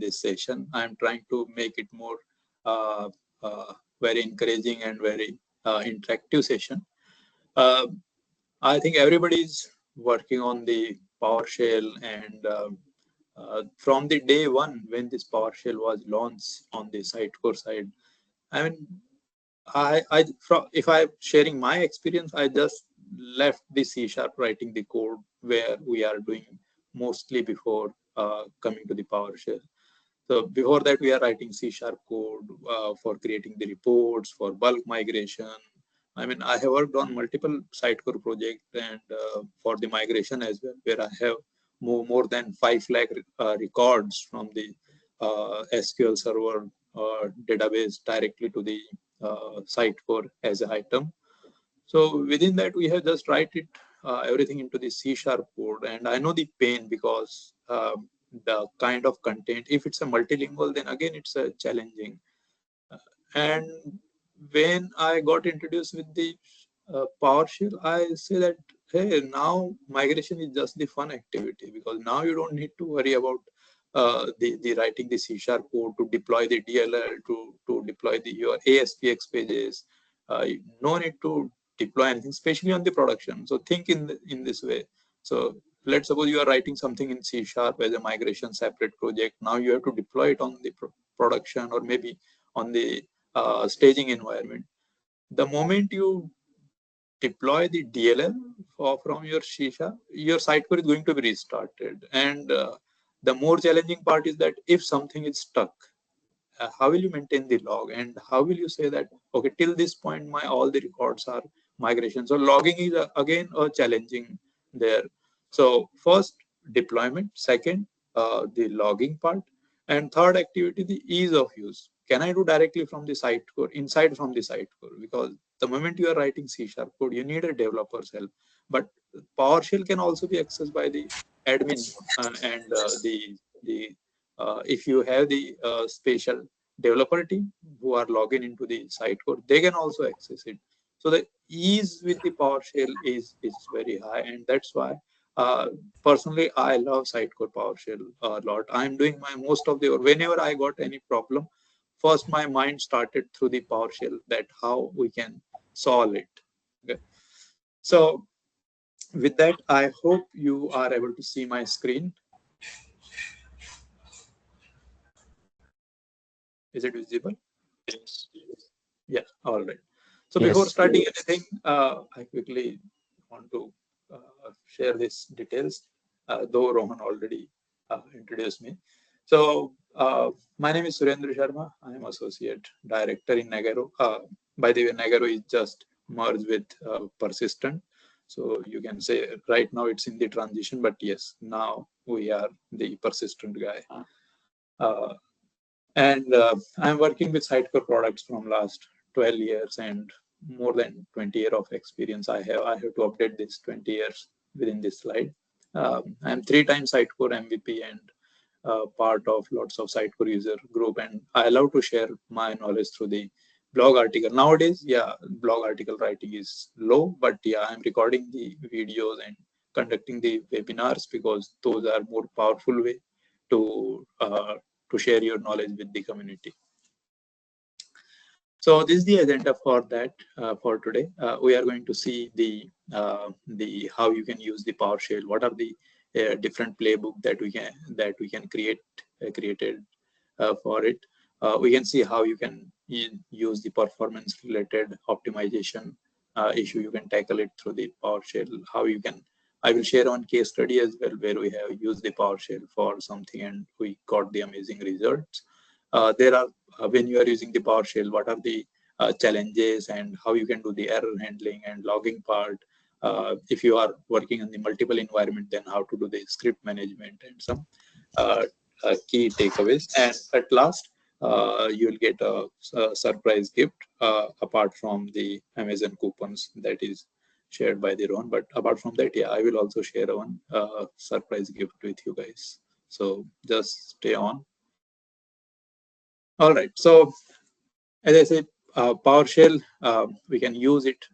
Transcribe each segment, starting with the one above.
this session. I'm trying to make it more very encouraging and very interactive session. I think everybody is working on the PowerShell, and from the day one when this PowerShell was launched on the Sitecore side, I mean, if I'm sharing my experience, I just left the C# writing the code where we are doing mostly before coming to the PowerShell. So before that, we are writing C# code for creating the reports, for bulk migration. I mean, I have worked on multiple Sitecore projects and for the migration as well, where I have more than 5 lakh records from the SQL Server database directly to the Sitecore as an item. So within that, we have just write it everything into the C# code, and I know the pain because the kind of content, if it's a multilingual, then again it's a challenging. And when I got introduced with the PowerShell, I say that, hey, now migration is just the fun activity, because now you don't need to worry about the writing the C# code to deploy the DLL, to deploy your ASPX pages. No need to deploy anything, especially on the production. So think in this way. So let's suppose you are writing something in C# as a migration separate project. Now you have to deploy it on the production, or maybe on the staging environment. The moment you deploy the DLL from your C#, your Sitecore is going to be restarted. And the more challenging part is that if something is stuck, how will you maintain the log, and how will you say that, okay, till this point all the records are migration? So logging is again challenging there. So first, deployment; second, the logging part; and third activity, the ease of use. Can I do directly from the Sitecore, inside from the Sitecore? Because the moment you are writing C# code, you need a developer's help. But PowerShell can also be accessed by the admin and the if you have the special developer team who are logging into the Sitecore, they can also access it. So the ease with the PowerShell is very high, and that's why personally I love Sitecore PowerShell a lot. I'm doing my most of the, whenever I got any problem, first my mind started through the PowerShell, that how we can solve it. Okay. So with that, I hope you are able to see my screen. Is it visible? Yes. Yeah, all right. So before starting anything, I quickly want to share these details, though Rohan already introduced me. So my name is Surendra Sharma. I am Associate Director in Nagarro. By the way, Nagarro is just merged with Persistent. So you can say right now it's in the transition, but yes, now we are the Persistent guy. And I'm working with Sitecore products from last 12 years, and more than 20 years of experience I have. I have to update this 20 years within this slide. I'm 3-time Sitecore MVP and part of lots of Sitecore user group, and I love to share my knowledge through the blog article. Nowadays, yeah, blog article writing is low, but yeah, I'm recording the videos and conducting the webinars because those are more powerful way to share your knowledge with the community. So this is the agenda for that for today. We are going to see the how you can use the PowerShell. What are the different playbook that we can created for it. We can see how you can use the performance related optimization issue. You can tackle it through the PowerShell. How you can, I will share one case study as well where we have used the PowerShell for something and we got the amazing results. There are when you are using the PowerShell, what are the challenges and how you can do the error handling and logging part. If you are working on the multiple environment, then how to do the script management and some key takeaways. And at last, you will get a surprise gift apart from the Amazon coupons that is shared by the Ron. But apart from that, yeah, I will also share one surprise gift with you guys. So just stay on. All right. So as I said, PowerShell, we can use it.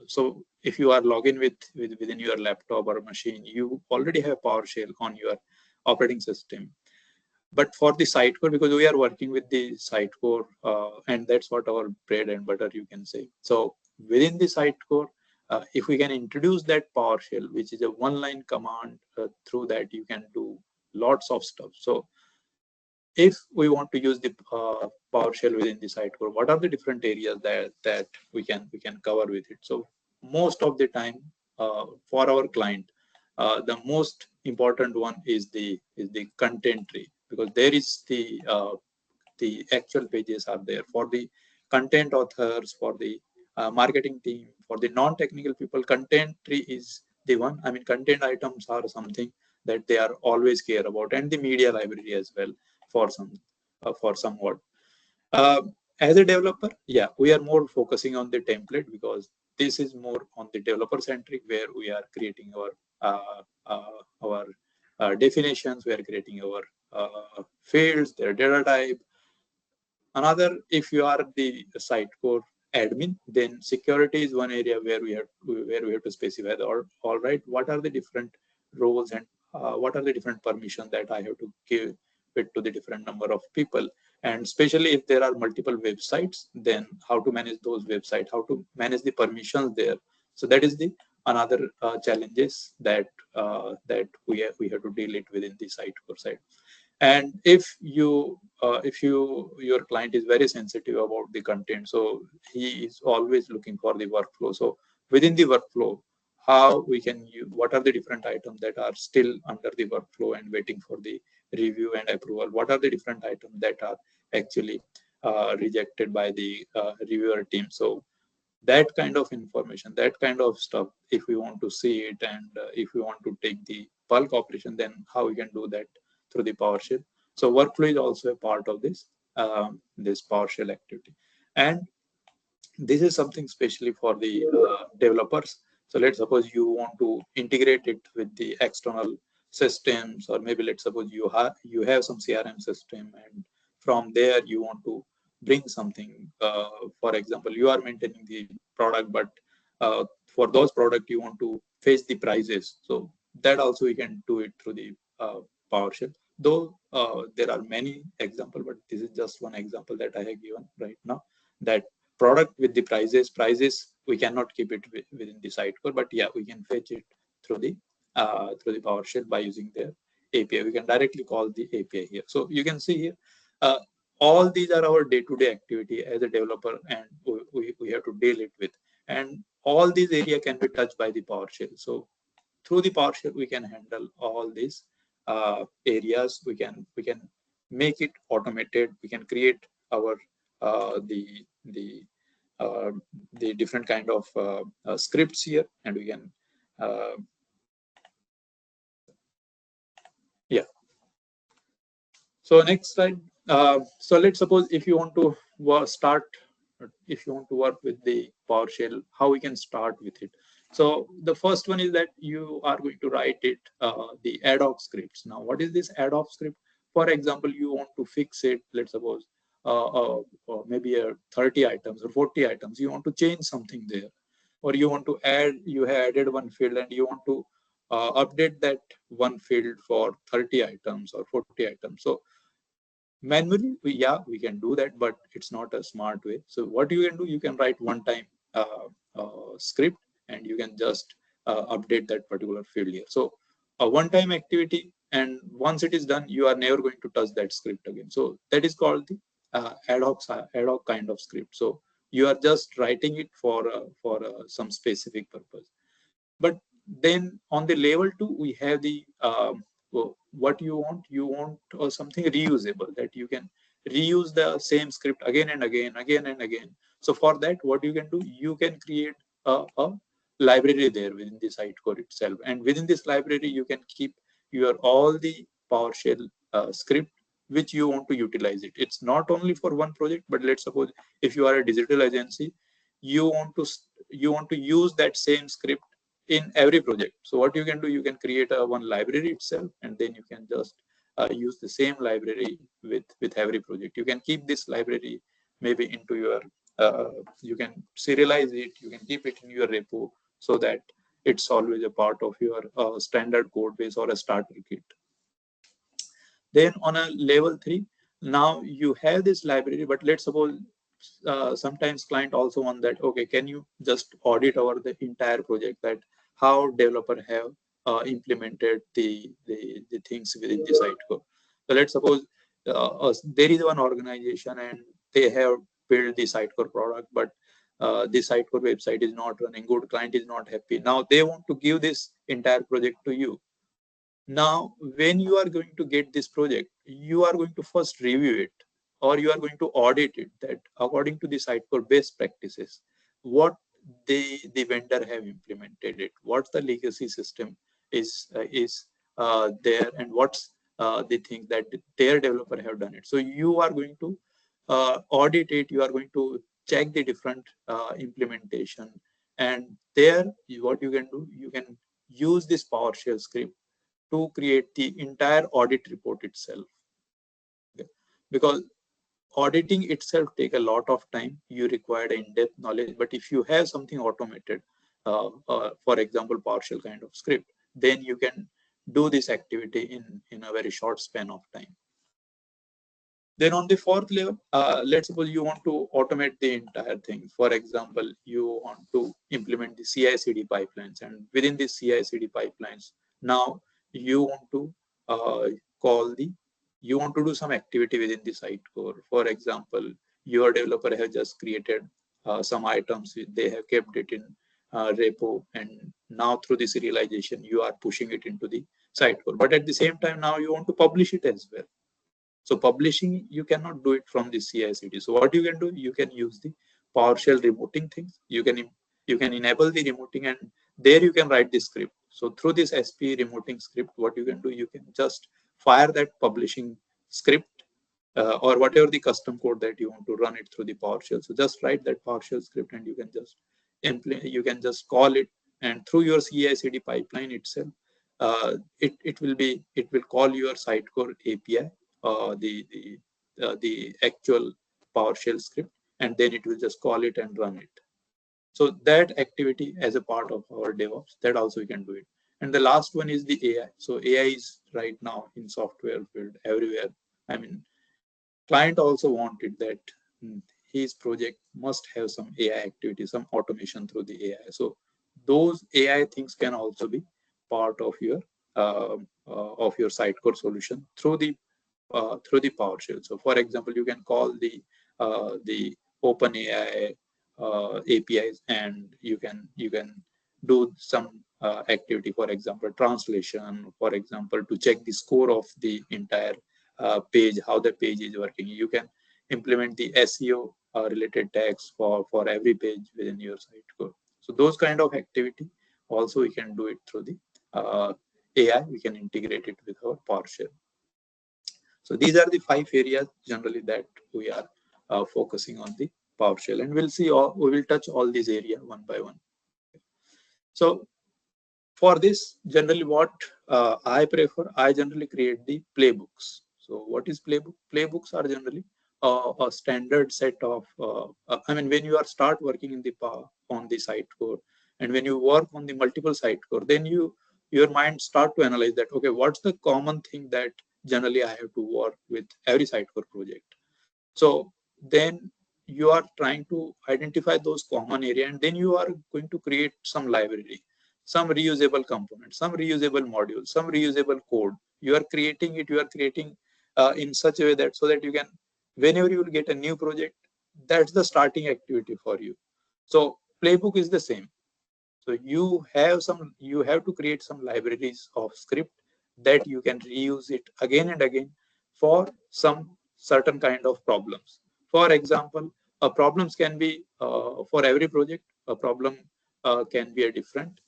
So if you are logging within your laptop or machine, you already have PowerShell on your operating system. But for the Sitecore, because we are working with the Sitecore, and that's what our bread and butter, you can say. So within the Sitecore, if we can introduce that PowerShell, which is a one-line command, through that you can do lots of stuff. So if we want to use the PowerShell within the Sitecore, what are the different areas that we can cover with it? So most of the time, for our client, the most important one is the content tree, because there is the actual pages are there for the content authors, for the marketing team, for the non-technical people. Content tree is the one. I mean, content items are something that they are always care about, and the media library as well for somewhat. Uh, as a developer, yeah, we are more focusing on the template, because this is more on the developer centric, where we are creating our definitions, we are creating our fields, their data type. Another, if you are the Sitecore admin, then security is one area where we have to specify all right, what are the different roles, and what are the different permissions that I have to give it to the different number of people. And especially if there are multiple websites, then how to manage those websites, how to manage the permissions there. So that is the another challenges that we have to deal it within the Sitecore side. And if your client is very sensitive about the content, so he is always looking for the workflow. So within the workflow, how we can use, what are the different items that are still under the workflow and waiting for the review and approval, what are the different items that are actually rejected by the reviewer team. So that kind of information, that kind of stuff, if we want to see it, and if we want to take the bulk operation, then how we can do that through the PowerShell. So workflow is also a part of this PowerShell activity. And this is something especially for the developers. So let's suppose you want to integrate it with the external systems, or maybe let's suppose you have some CRM system, and from there you want to bring something. For example, you are maintaining the product, but for those products you want to fetch the prices. So that also we can do it through the PowerShell. Though there are many examples, but this is just one example that I have given right now. That product with the prices we cannot keep it within the Sitecore, but yeah, we can fetch it through the PowerShell by using their API. We can directly call the API here. So you can see here, all these are our day-to-day activity as a developer, and we have to deal it with. And all these area can be touched by the PowerShell. So through the PowerShell, we can handle all these areas. We can make it automated. We can create our the uh, the different kind of scripts here, and we can yeah. So next slide. So let's suppose if you want to work with the PowerShell, how we can start with it. So the first one is that you are going to write it, the ad hoc scripts. Now, what is this ad hoc script? For example, you want to fix it, let's suppose, maybe 30 items or 40 items. You want to change something there, or you want to you have added one field and you want to update that one field for 30 items or 40 items. So manually, we can do that, but it's not a smart way. So what you can do, you can write one time script, and you can just update that particular field here. So a one-time activity, and once it is done, you are never going to touch that script again. So that is called the ad hoc kind of script. So you are just writing it for some specific purpose. But then on the level 2, we have the what you want something reusable, that you can reuse the same script again and again. So for that, what you can do, you can create a library there within the Sitecore itself, and within this library you can keep your all the PowerShell script which you want to utilize it. It's not only for one project, but let's suppose if you are a digital agency, you want to use that same script in every project. So what you can do, you can create one library itself, and then you can just use the same library with every project. You can keep this library maybe into your you can serialize it, you can keep it in your repo, so that it's always a part of your standard code base or a starter kit. Then on a level 3, now you have this library, but let's suppose sometimes client also want that, okay, can you just audit over the entire project, that how developer have implemented the things within the site code. So let's suppose there is one organization and they have built the Sitecore product, but the Sitecore website is not running good, client is not happy. Now they want to give this entire project to you. Now, when you are going to get this project, you are going to first review it, or you are going to audit it, that according to the Sitecore best practices, what the vendor have implemented it, what the legacy system is there, and what's the thing that their developer have done it. So you are going to audit it, you are going to check the different implementation, and there what you can do, you can use this PowerShell script to create the entire audit report itself. Okay. Because auditing itself take a lot of time, you require in-depth knowledge, but if you have something automated, for example PowerShell kind of script, then you can do this activity in a very short span of time. Then on the fourth level, let's suppose you want to automate the entire thing. For example, you want to implement the CI/CD pipelines, and within the CI/CD pipelines, now you want to call the, you want to do some activity within the site core. For example, your developer has just created some items, they have kept it in repo, and now through the serialization, you are pushing it into the site core. But at the same time, now you want to publish it as well. So publishing, you cannot do it from the CI/CD. So what you can do, you can use the PowerShell remoting things. You can enable the remoting, and there you can write the script. So through this SP remoting script, what you can do, you can just fire that publishing script or whatever the custom code that you want to run it through the PowerShell. So just write that PowerShell script, and you can just implement, you can just call it, and through your CI/CD pipeline itself, it will call your Sitecore API, the actual PowerShell script, and then it will just call it and run it. So that activity as a part of our DevOps, that also we can do it. And the last one is the AI. So AI is right now in software field everywhere. I mean, client also wanted that his project must have some AI activity, some automation through the AI. So those AI things can also be part of your Sitecore solution through the PowerShell. So for example, you can call the OpenAI APIs, and you can do some activity, for example translation, for example to check the score of the entire page, how the page is working. You can implement the SEO related tags for every page within your Sitecore. So those kind of activity also we can do it through the AI. We can integrate it with our PowerShell. So these are the 5 areas generally that we are focusing on the PowerShell, and we'll see all, we will touch all these areas one by one. So for this, generally what I prefer, I generally create the playbooks. So what is playbook? Playbooks are generally a standard set of, I mean, when you are start working in the on the Sitecore, and when you work on the multiple Sitecore, then your mind start to analyze that, okay, what's the common thing that generally I have to work with every Sitecore project. So then you are trying to identify those common area, and then you are going to create some library, some reusable components, some reusable modules, some reusable code. You are creating it, you are creating in such a way that so that you can, whenever you will get a new project, that's the starting activity for you. So playbook is the same. So you have to create some libraries of script that you can reuse it again and again for some certain kind of problems. For example, problems can be for every project, a problem can be a different.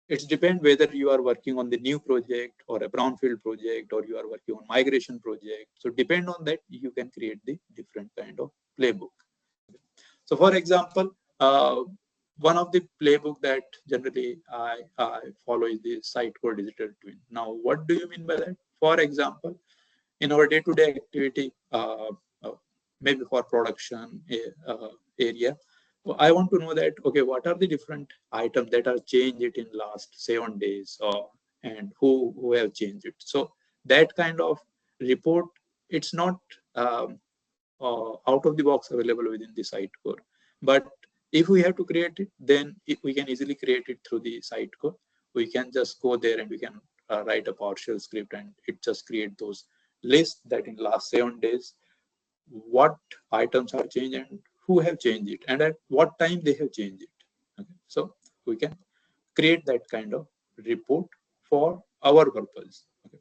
It depends whether you are working on the new project or a brownfield project, or you are working on migration project. So depend on that, you can create the different kind of playbook. So for example, one of the playbook that generally I follow is the Sitecore Digital Twin. Now, what do you mean by that? For example, in our day-to-day activity, maybe for production area, I want to know that, okay, what are the different items that are changed it in last 7 days, and who have changed it. So that kind of report, it's not out of the box available within the Sitecore. But if we have to create it, then we can easily create it through the Sitecore. We can just go there and we can write a PowerShell script, and it just create those lists that in last 7 days, what items are changed and who have changed it and at what time they have changed it. Okay. So we can create that kind of report for our purpose. Okay.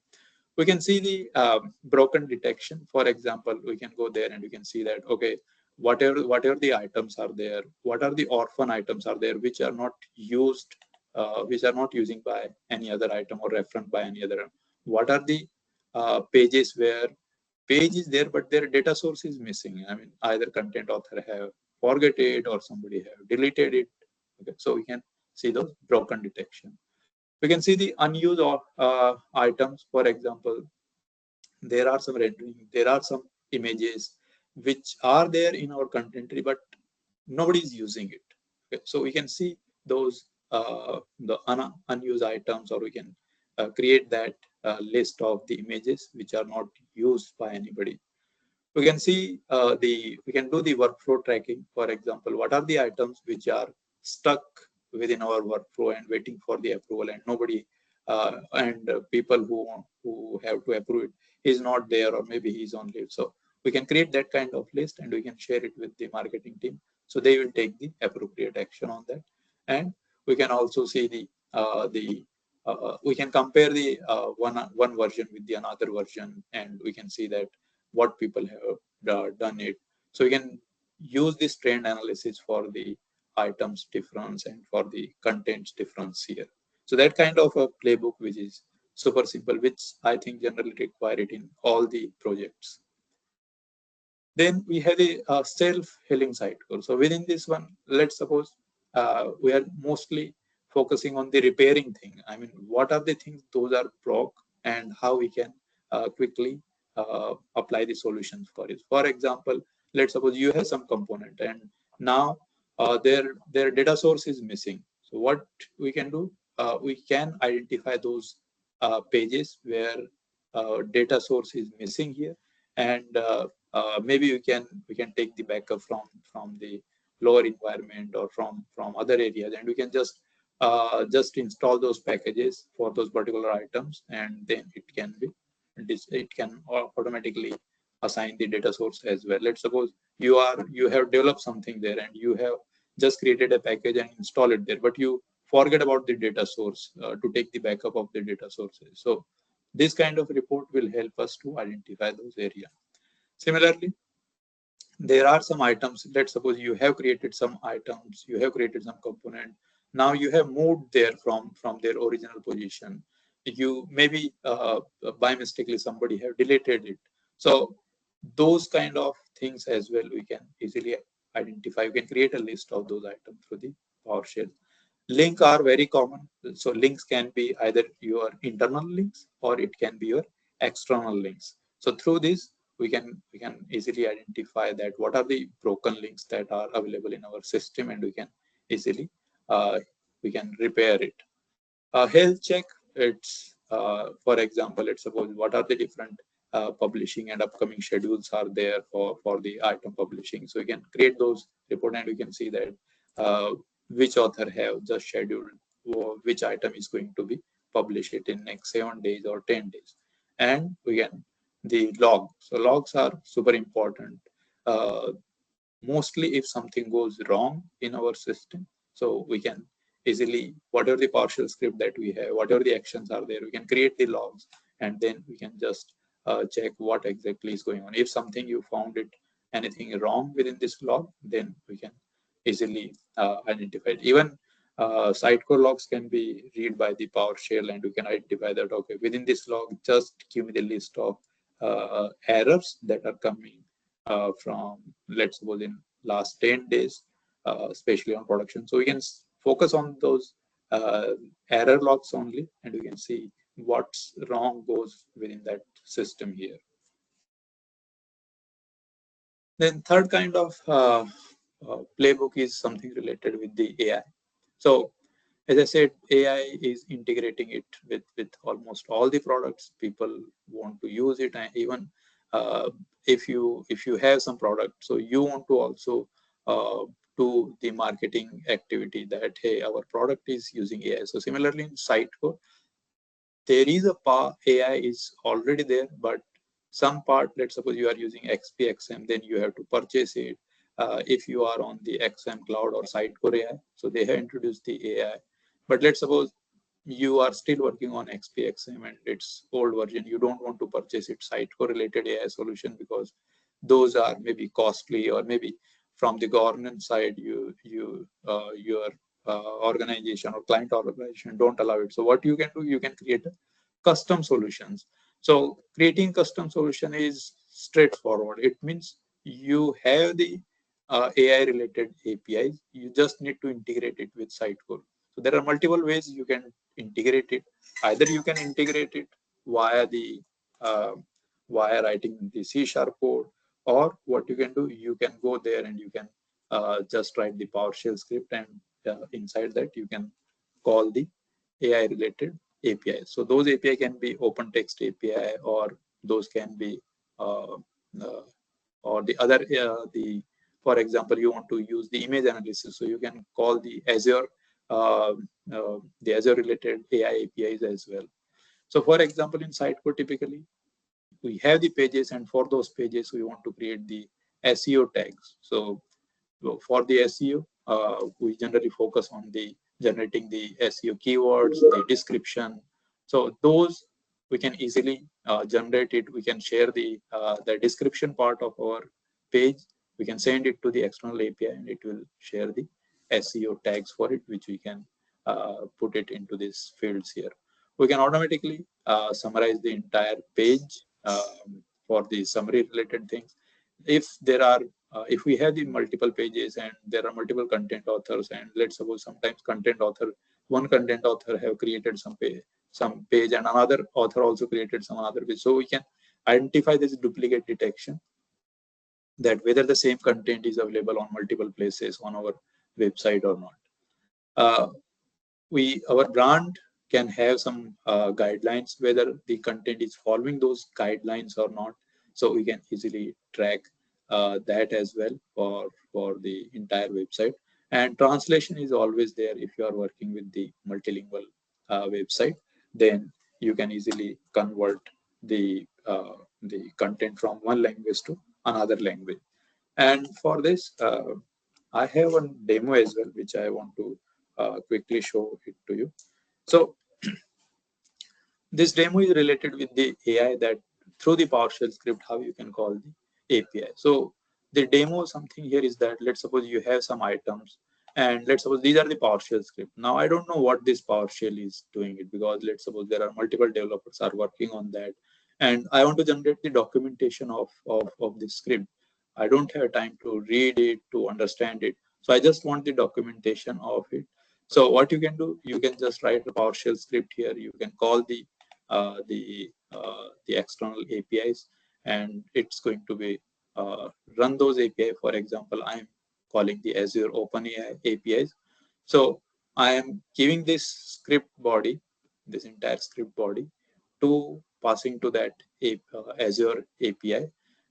We can see the broken detection. For example, we can go there and we can see that, okay, whatever the items are there, what are the orphan items are there which are not used, which are not using by any other item or referenced by any other. What are the pages where page is there but their data source is missing? I mean, either content author have forget it or somebody have deleted it. Okay, so we can see those broken detection. We can see the unused items. For example, there are some rendering, there are some images which are there in our content tree, but nobody is using it. Okay, so we can see those the unused items, or we can create that list of the images which are not used by anybody. We can see we can do the workflow tracking. For example, what are the items which are stuck within our workflow and waiting for the approval, and nobody people who have to approve it is not there, or maybe he's on leave. So we can create that kind of list and we can share it with the marketing team, so they will take the appropriate action on that. And we can also see we can compare the one version with the another version, and we can see that what people have done it. So we can use this trend analysis for the items difference and for the contents difference here. So that kind of a playbook, which is super simple, which I think generally require it in all the projects. Then we have the self-healing Sitecore. So within this one, let's suppose we are mostly focusing on the repairing thing. I mean, what are the things those are broke and how we can quickly apply the solutions for it. For example, let's suppose you have some component and now their data source is missing. So what we can do, we can identify those pages where data source is missing here, and maybe we can take the backup from the lower environment or from other areas, and we can just install those packages for those particular items, and then it can automatically assign the data source as well. Let's suppose you have developed something there and you have just created a package and install it there, but you forget about the data source to take the backup of the data sources. So this kind of report will help us to identify those areas. Similarly, there are some items. Let's suppose you have created some items, you have created some component. Now you have moved there from their original position. You maybe by mistakenly somebody have deleted it. So those kind of things as well we can easily identify. You can create a list of those items through the PowerShell. Links are very common. So links can be either your internal links or it can be your external links. So through this, we can easily identify that what are the broken links that are available in our system, and we can easily we can repair it. Health check, it's for example, let's suppose what are the different publishing and upcoming schedules are there for the item publishing. So we can create those report and we can see that which author have just scheduled which item is going to be published in next 7 days or 10 days. And we can the log. So logs are super important. Mostly if something goes wrong in our system, so we can easily, whatever the PowerShell script that we have, whatever the actions are there, we can create the logs, and then we can just check what exactly is going on. If something you found it anything wrong within this log, then we can easily identify it. Even Sitecore logs can be read by the PowerShell, and we can identify that, okay, within this log, just give me the list of errors that are coming from, let's suppose, in last 10 days, especially on production. So we can focus on those error logs only, and we can see what's wrong goes within that system here. Then third kind of playbook is something related with the AI. So As I said, AI is integrating it with almost all the products. People want to use it, and even if you have some product, so you want to also do the marketing activity that hey, our product is using AI. So similarly in Sitecore, there is a part AI is already there, but some part, let's suppose you are using XPXM, then you have to purchase it. If you are on the XM Cloud or Sitecore AI, so they have introduced the AI. But let's suppose you are still working on XPXM and its old version, you don't want to purchase it Sitecore related AI solution because those are maybe costly, or maybe from the governance side, your organization or client organization don't allow it. So what you can do, you can create a custom solutions. So creating custom solution is straightforward. It means you have the AI related APIs. You just need to integrate it with Sitecore. So there are multiple ways you can integrate it. Either you can integrate it via the uh, via writing the C# code, or what you can do, you can go there and you can just write the PowerShell script, and inside that you can call the AI related API. So those API can be open text API, or those can be uh, uh, or the other for example, you want to use the image analysis, so you can call the Azure related AI APIs as well. So for example, in Sitecore, typically we have the pages, and for those pages we want to create the SEO tags. So for the SEO, we generally focus on the generating the SEO keywords, the description. So those we can easily generate it. We can share the description part of our page. We can send it to the external API, and it will share the SEO tags for it, which we can put it into these fields here. We can automatically summarize the entire page for the summary related things. If there are if we have the multiple pages and there are multiple content authors, and let's suppose sometimes one content author have created some page and another author also created some other page, so we can identify this duplicate detection, that whether the same content is available on multiple places on our website or not. uh, our brand can have some guidelines whether the content is following those guidelines or not, so we can easily track that as well for the entire website. And translation is always there. If you are working with the multilingual website, then you can easily convert the content from one language to another language. And for this, I have one demo as well, which I want to quickly show it to you. So this demo is related with the AI, that through the PowerShell script, how you can call the API. So the demo, something here is that, let's suppose you have some items, and let's suppose these are the PowerShell script. Now I don't know what this PowerShell is doing it, because let's suppose there are multiple developers are working on that, and I want to generate the documentation of this script. I don't have time to read it, to understand it. So I just want the documentation of it. So what you can do, you can just write a PowerShell script here. You can call the external APIs, and it's going to be run those API. For example, I'm calling the Azure OpenAI APIs. So I am giving this script body, this entire script body, to passing to that Azure API,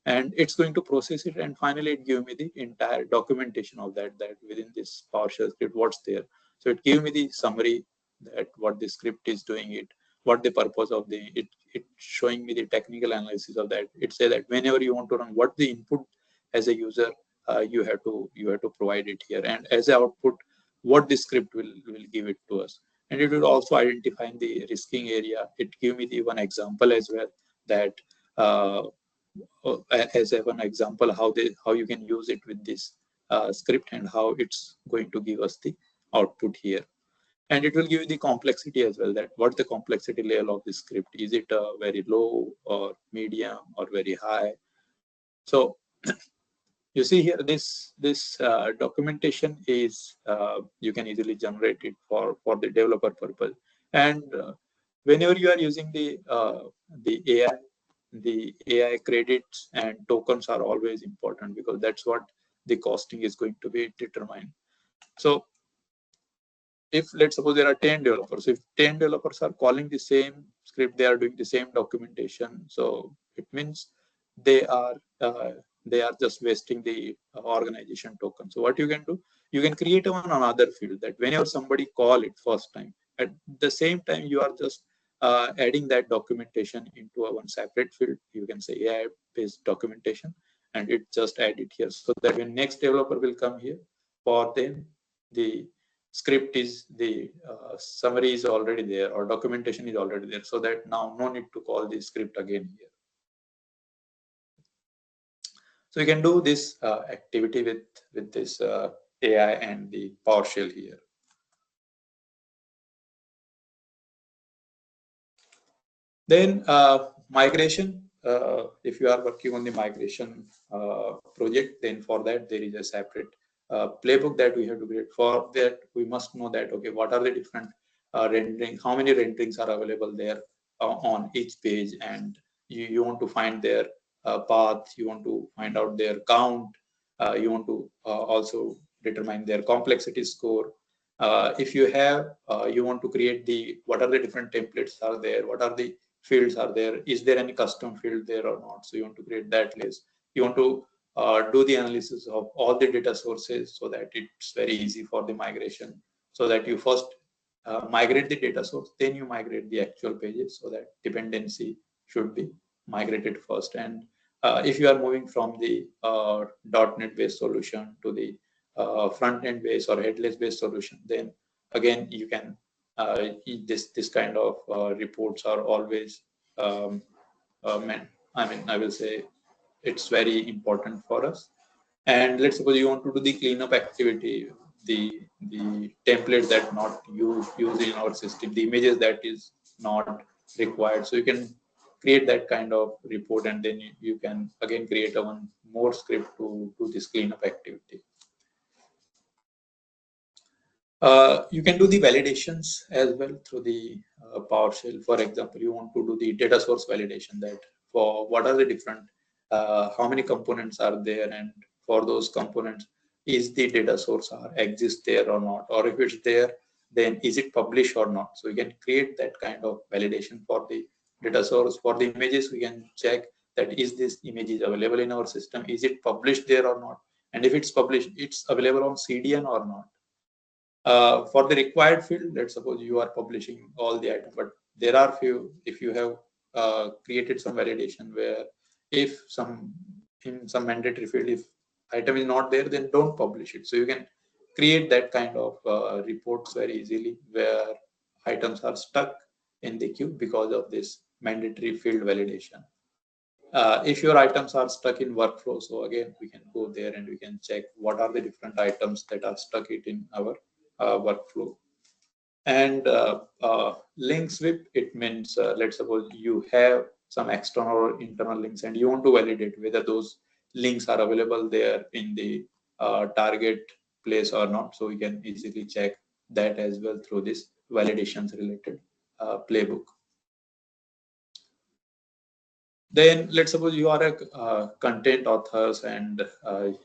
and it's going to process it, and finally it give me the entire documentation of that within this PowerShell script what's there. So it gave me the summary, that what the script is doing, it what the purpose of it showing me the technical analysis of that. It say that whenever you want to run, what the input as a user, you have to provide it here, and as an output, what the script will give it to us. And it will also identify the risking area. It give me the one example as well, that uh, as a one example how you can use it with this script, and how it's going to give us the output here. And it will give you the complexity as well, that what the complexity level of the script is. It very low or medium or very high? So you see here, this documentation is you can easily generate it for the developer purpose. And whenever you are using the AI, the AI credits and tokens are always important, because that's what the costing is going to be determined. So if let's suppose there are 10 developers, if 10 developers are calling the same script, they are doing the same documentation. So it means they are uh, they are just wasting the organization token. So what you can do, you can create one another field that whenever somebody call it first time, at the same time you are just adding that documentation into a one separate field. You can say AI based documentation, and it just add it here, so that when next developer will come here, for them the script is the summary is already there or documentation is already there, so that now no need to call the script again here. So you can do this activity with this AI and the PowerShell here. Then migration. If you are working on the migration project, then for that there is a separate playbook that we have to create. For that, we must know that okay, what are the different rendering, how many renderings are available there on each page, and you want to find their path, you want to find out their count, you want to also determine their complexity score. If you have, you want to create the what are the different templates are there, what are the fields are there, is there any custom field there or not, so you want to create that list. You want to do the analysis of all the data sources so that it's very easy for the migration, so that you first migrate the data source, then you migrate the actual pages, so that dependency should be migrated first. And if you are moving from the .NET based solution to the front end based or headless based solution, then again you can this kind of reports are always I will say it's very important for us. And let's suppose you want to do the cleanup activity, the template that not used in our system, the images that is not required. So you can create that kind of report, and then you can again create a one more script to do this cleanup activity. You can do the validations as well through the PowerShell. For example, you want to do the data source validation, that for what are the different, how many components are there, and for those components, is the data source exist there or not, or if it's there, then is it published or not. So you can create that kind of validation for the data source. For the images, we can check that is this image is available in our system, is it published there or not, and if it's published, it's available on CDN or not. For the required field, let's suppose you are publishing all the items, but there are few, if you have created some validation where if in some mandatory field, if item is not there, then don't publish it. So you can create that kind of reports very easily, where items are stuck in the queue because of this mandatory field validation. If your items are stuck in workflow, so again, we can go there and we can check what are the different items that are stuck in our workflow. And link sweep, it means let's suppose you have some external or internal links and you want to validate whether those links are available there in the target place or not. So we can easily check that as well through this validations related playbook. Then let's suppose you are a content authors and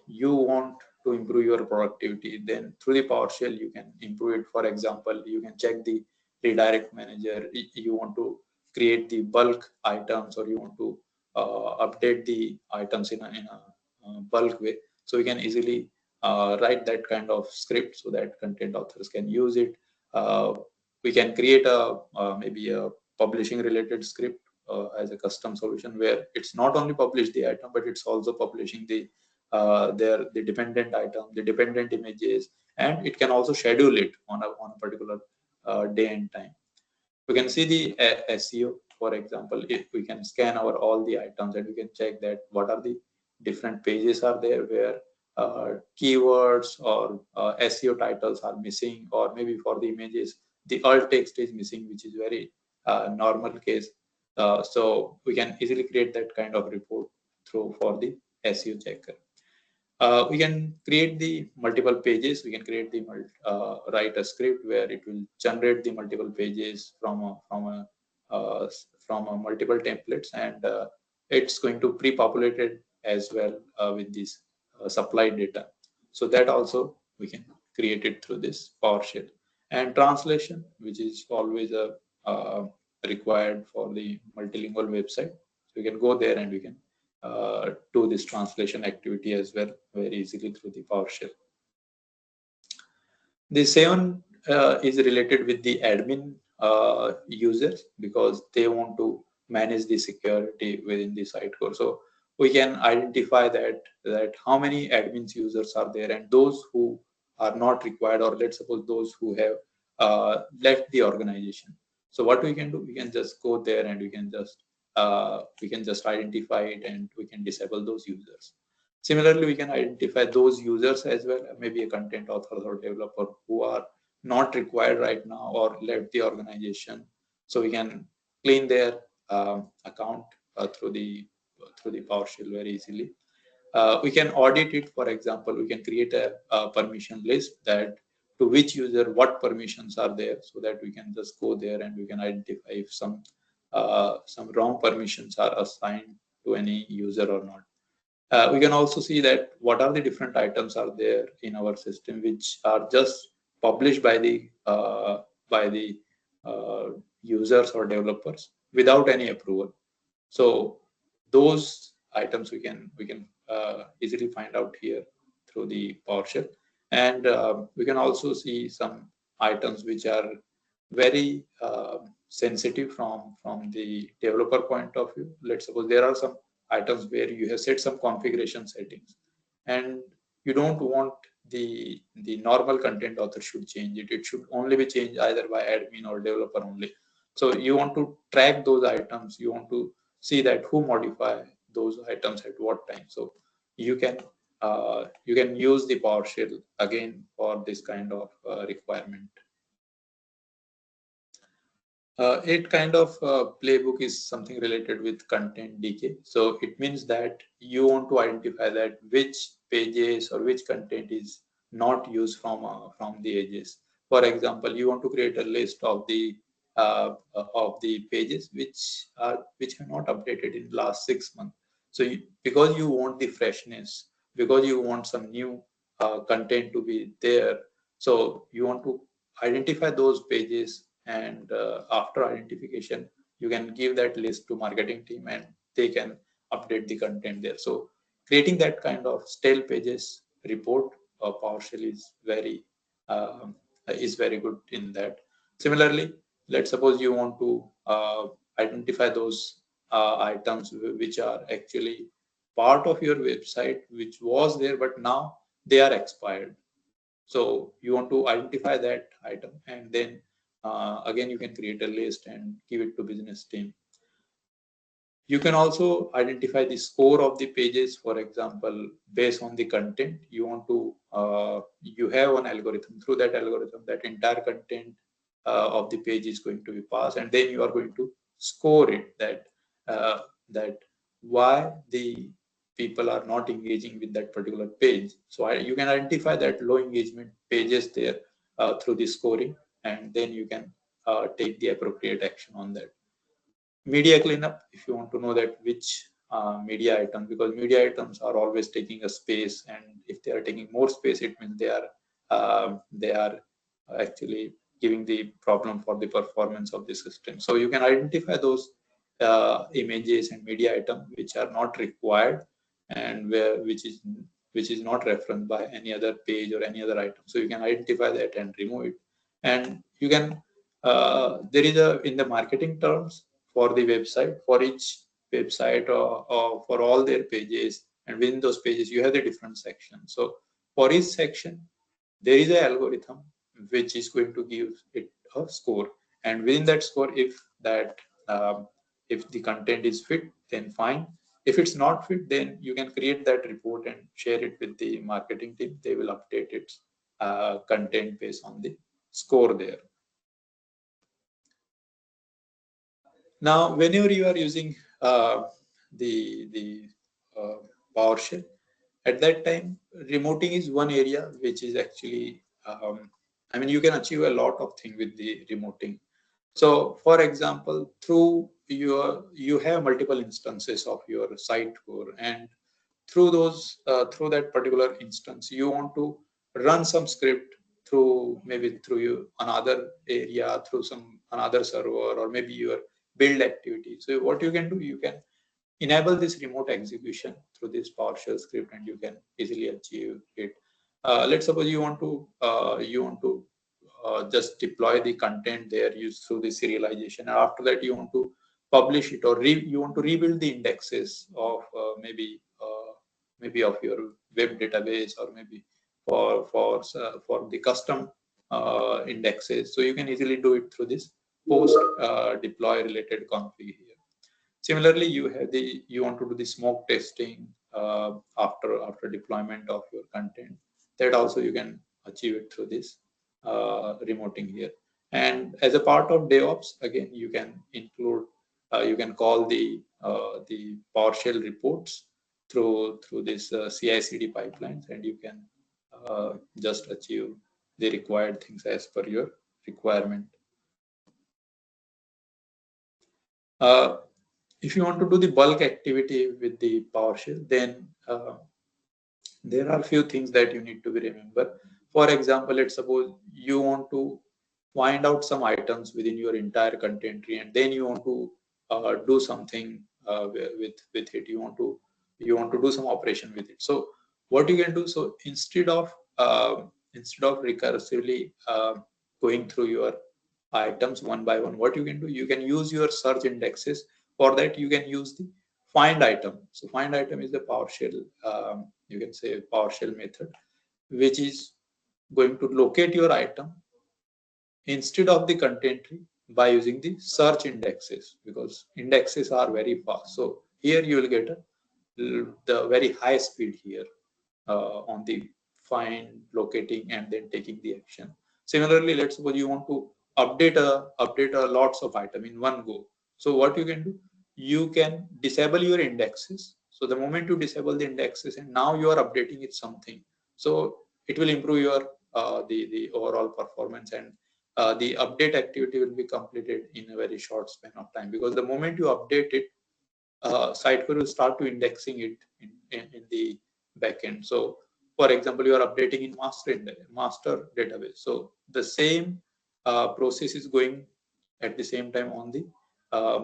you want to improve your productivity. Then through the PowerShell, you can improve it. For example, you can check the redirect manager. You want to create the bulk items, or you want to update the items in a bulk way. So you can easily write that kind of script so that content authors can use it. We can create a maybe a publishing related script as a custom solution, where it's not only publish the item, but it's also publishing the the dependent item, the dependent images, and it can also schedule it on a particular day and time. We can see the SEO, for example. If we can scan our all the items and we can check that what are the different pages are there where keywords or SEO titles are missing, or maybe for the images the alt text is missing, which is very normal case. So we can easily create that kind of report through for the SEO checker. We can create the multiple pages. We can create the write a script where it will generate the multiple pages from a multiple templates, and it's going to pre-populate it as well with this supply data. So that also we can create it through this PowerShell. and translation, which is always a required for the multilingual website. So we can go there and we can do this translation activity as well very easily through the PowerShell. The seven is related with the admin users because they want to manage the security within the Sitecore. So we can identify that how many admins users are there, and those who are not required, or let's suppose those who have left the organization. So what we can do, we can just go there and we can just identify it and we can disable those users. Similarly, we can identify those users as well, maybe a content author or developer who are not required right now or left the organization. So we can clean their account through the PowerShell very easily. We can audit it. For example, we can create a permission list that to which user what permissions are there, so that we can just go there and we can identify if some wrong permissions are assigned to any user or not. We can also see that what are the different items are there in our system which are just published by the users or developers without any approval. So those items we can easily find out here through the PowerShell, and we can also see some items which are very sensitive from the developer point of view. Let's suppose there are some items where you have set some configuration settings and you don't want the normal content author should change it. It should only be changed either by admin or developer only. So you want to track those items. You want to see that who modify those items at what time. So you can use the PowerShell again for this kind of requirement. It kind of playbook is something related with content decay. So it means that you want to identify that which pages or which content is not used from the edges. For example, you want to create a list of the pages which have not updated in the last 6 months. So because you want the freshness, because you want some new content to be there, so you want to identify those pages, and after identification you can give that list to marketing team and they can update the content there. So creating that kind of stale pages report PowerShell is very good in that. Similarly, let's suppose you want to identify those items which are actually part of your website which was there but now they are expired. So you want to identify that item, and then again you can create a list and give it to business team. You can also identify the score of the pages. For example, based on the content, you want to you have an algorithm. Through that algorithm, that entire content of the page is going to be passed, and then you are going to score it that why the people are not engaging with that particular page. So you can identify that low engagement pages there through the scoring, and then you can take the appropriate action on that. Media cleanup, if you want to know that which media items, because media items are always taking a space, and if they are taking more space, it means they are actually giving the problem for the performance of the system. So you can identify those images and media items which are not required and which is not referenced by any other page or any other item. So you can identify that and remove it. And you can there is in the marketing terms for the website, for each website or for all their pages, and within those pages you have the different sections. So for each section there is an algorithm which is going to give it a score, and within that score, if the content is fit, then fine. If it's not fit, then you can create that report and share it with the marketing team. They will update its content based on the score there. Now, whenever you are using the PowerShell, at that time, remoting is one area which is actually, I mean, you can achieve a lot of things with the remoting. So, for example, you have multiple instances of your Sitecore, and through that particular instance, you want to run some script through maybe through another area, through some another server, or maybe your build activity. So what you can do, you can enable this remote execution through this PowerShell script, and you can easily achieve it. Let's suppose you want to just deploy the content there used through the serialization, and after that you want to publish it, or you want to rebuild the indexes of maybe of your web database, or maybe for the custom indexes. So you can easily do it through this post deploy related config here. Similarly, you want to do the smoke testing after deployment of your content. That also you can achieve it through this remoting here. And as a part of DevOps, again, you can include you can call the PowerShell reports through this CI/CD pipelines, and you can just achieve the required things as per your requirement. If you want to do the bulk activity with the PowerShell, then there are a few things that you need to be remember. For example, let's suppose you want to find out some items within your entire content tree, and then you want to do something with it. You want to do some operation with it. So what you can do? So instead of recursively going through your items one by one, what you can do? You can use your search indexes. For that, you can use the find item. So find item is the PowerShell. You can say PowerShell method, which is going to locate your item instead of the content tree by using the search indexes, because indexes are very fast. So here you will get the very high speed here on the find, locating, and then taking the action. Similarly, let's suppose you want to update a lots of item in one go. So what you can do? You can disable your indexes. So the moment you disable the indexes, and now you are updating it something, so it will improve your the overall performance, and the update activity will be completed in a very short span of time, because the moment you update it, Sitecore will start to indexing it in the backend. So for example, you are updating in master database. So the same process is going at the same time on the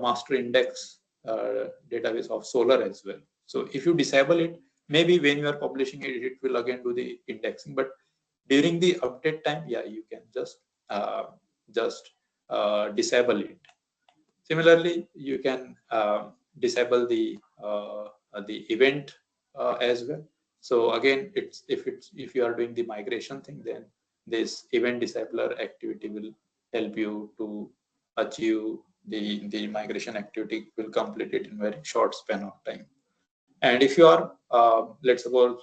master index database of Solar as well. So if you disable it, maybe when you are publishing it, it will again do the indexing. But during the update time, yeah, you can just disable it. Similarly, you can disable the event as well. So again, if you are doing the migration thing, then this event disabler activity will help you to achieve the migration activity will complete it in very short span of time. And if you are let's suppose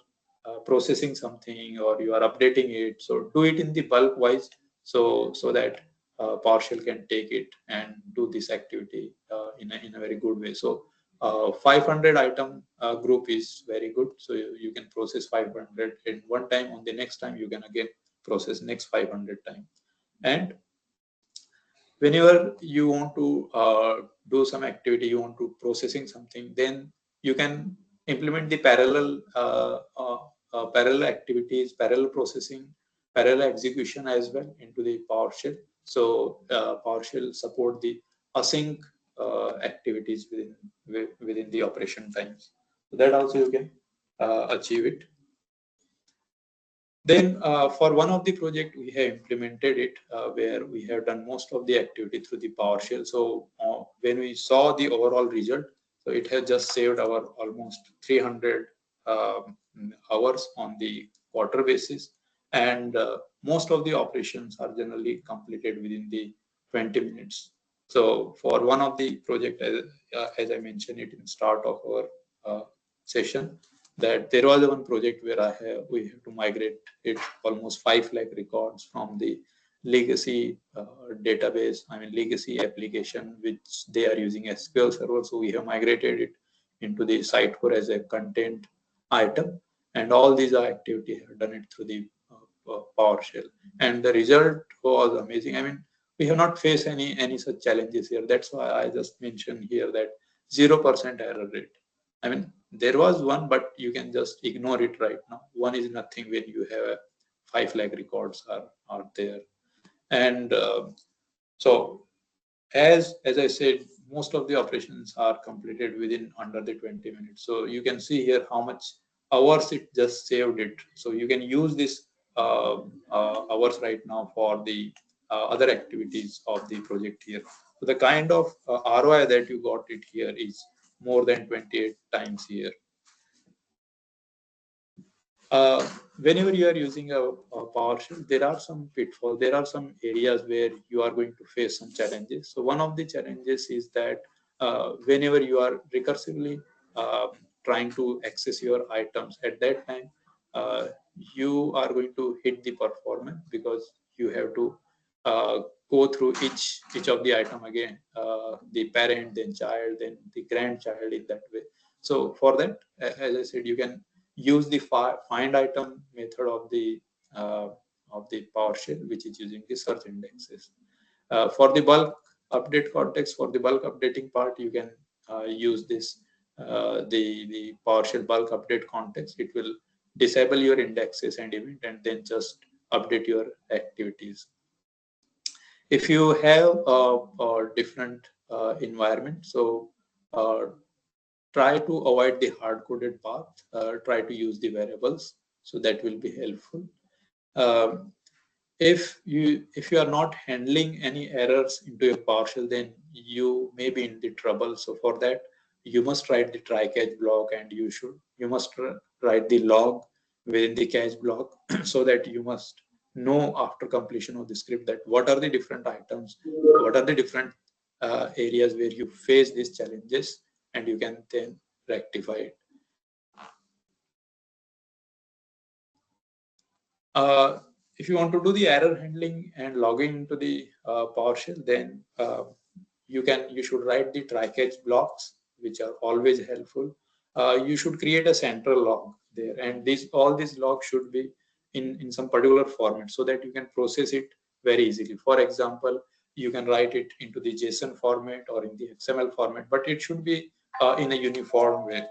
processing something, or you are updating it, so do it in the bulk wise, so that PowerShell can take it and do this activity in a very good way. So 500 item group is very good. So you can process 500 in one time. On the next time, you can again process next 500 time. And whenever you want to do some activity, you want to processing something, then you can implement the parallel activities, parallel processing, parallel execution as well into the PowerShell. So PowerShell support the async activities within the operation times. So that also you can achieve it. Then for one of the project, we have implemented it where we have done most of the activity through the PowerShell. So when we saw the overall result, so it has just saved our almost 300 hours on the quarter basis. And most of the operations are generally completed within the 20 minutes. So for one of the project, as I mentioned it in start of our session, that there was one project where we have to migrate it almost 5 lakh records from the legacy database, legacy application, which they are using SQL Server. So we have migrated it into the Sitecore as a content item, and all these activities have done it through the PowerShell, and the result was amazing. We have not faced any such challenges here. That's why I just mentioned here that 0% error rate. There was one, but you can just ignore it right now. One is nothing when you have a 5 lakh records are there. And so as I said, most of the operations are completed within under the 20 minutes. So you can see here how much hours it just saved it. So you can use this hours right now for the other activities of the project here. So the kind of ROI that you got it here is more than 28 times here. Whenever you are using a PowerShell, there are some pitfalls. There are some areas where you are going to face some challenges. So one of the challenges is that whenever you are recursively trying to access your items, at that time you are going to hit the performance because you have to go through each of the item again, the parent, then child, then the grandchild, in that way. So for that, as I said, you can use the find item method of the PowerShell, which is using the search indexes. For the bulk update context, for the bulk updating part, you can use this the PowerShell bulk update context. It will disable your indexes and event and then just update your activities. If you have a different environment, so try to avoid the hard-coded path. Try to use the variables, so that will be helpful. If you are not handling any errors into your PowerShell, then you may be in the trouble. So for that, you must write the try catch block, and you must write the log within the catch block so that you must know after completion of the script that what are the different items, what are the different areas where you face these challenges, and you can then rectify it. If you want to do the error handling and logging into the PowerShell, then you should write the try catch blocks, which are always helpful. You should create a central log there, and all these logs should be in some particular format so that you can process it very easily. For example, you can write it into the JSON format or in the XML format, but it should be in a uniform way.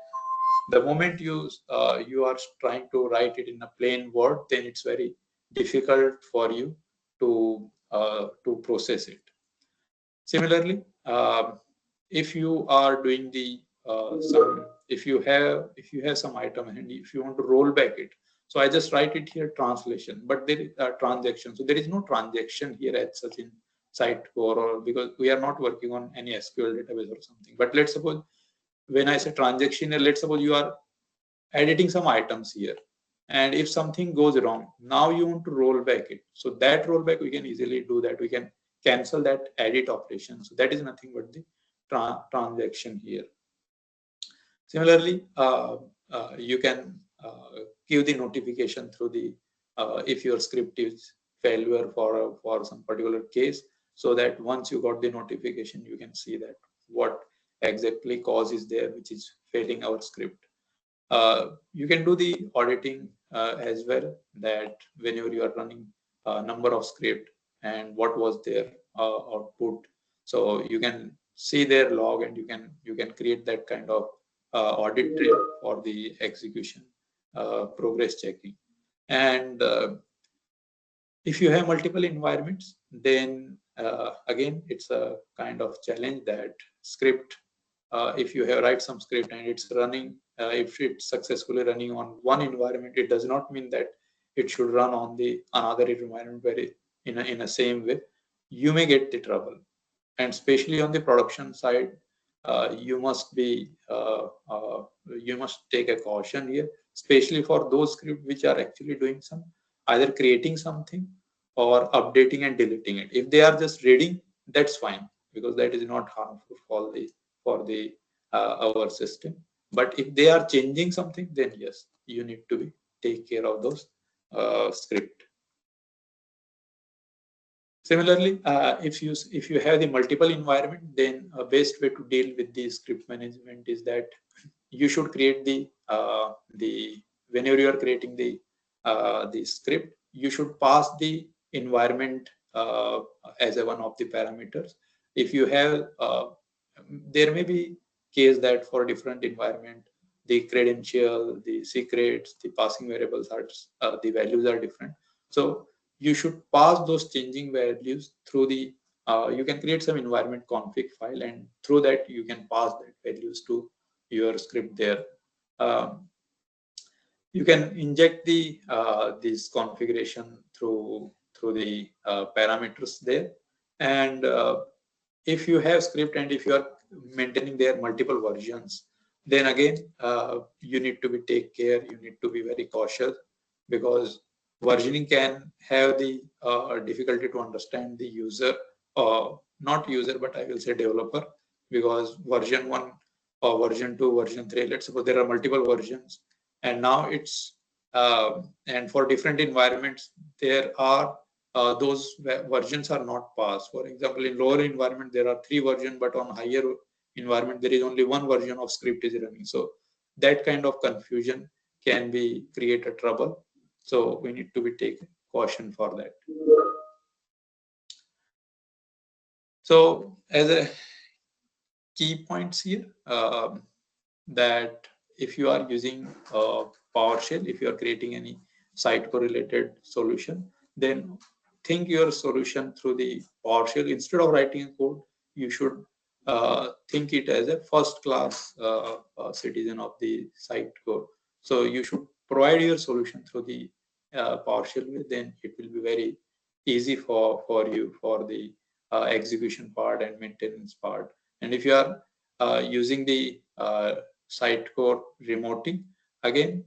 The moment you are trying to write it in a plain word, then it's very difficult for you to process it. Similarly, if you are doing the if you have some item and if you want to roll back it, so I just write it here translation, but there is a transaction. So there is no transaction here as such in Sitecore, or because we are not working on any SQL database or something. But let's suppose when I say transaction, let's suppose you are editing some items here, and if something goes wrong, now you want to roll back it. So that rollback, we can easily do that. We can cancel that edit operation. So that is nothing but the transaction here. Similarly, you can give the notification through the if your script is failure for some particular case, so that once you got the notification, you can see that what exactly cause is there which is failing our script. You can do the auditing as well, that whenever you are running a number of script and what was their output, so you can see their log, and you can create that kind of audit trail for the execution progress checking. And if you have multiple environments, then again it's a kind of challenge that script, if you have write some script and it's running, if it's successfully running on one environment, it does not mean that it should run on the another environment very in a same way. You may get the trouble, and especially on the production side, you must take a caution here, especially for those scripts which are actually doing some either creating something or updating and deleting it. If they are just reading, that's fine, because that is not harmful for the our system. But if they are changing something, then yes, you need to take care of those script. Similarly, if you have the multiple environment, then a best way to deal with the script management is that you should create the whenever you are creating the script, you should pass the environment as a one of the parameters. If you have there may be case that for different environment, the credential, the secrets, the passing variables are the values are different. So you should pass those changing values through the, you can create some environment config file, and through that you can pass that values to your script there. You can inject the this configuration through the parameters there, and if you have script and if you are maintaining their multiple versions, then again you need to be take care, you need to be very cautious, because versioning can have the difficulty to understand the user, not user but I will say developer, because version 1 or version 2, version 3, let's suppose there are multiple versions, and now it's and for different environments there are those versions are not passed. For example, in lower environment there are 3 versions, but on higher environment there is only 1 version of script is running. So that kind of confusion can be create a trouble. So we need to be take caution for that. So as a key points here, that if you are using PowerShell, if you are creating any Sitecore related solution, then think your solution through the PowerShell. Instead of writing code, you should think it as a first class citizen of the Sitecore. So you should provide your solution through the PowerShell, then it will be very easy for you for the execution part and maintenance part. And if you are using the Sitecore remoting, again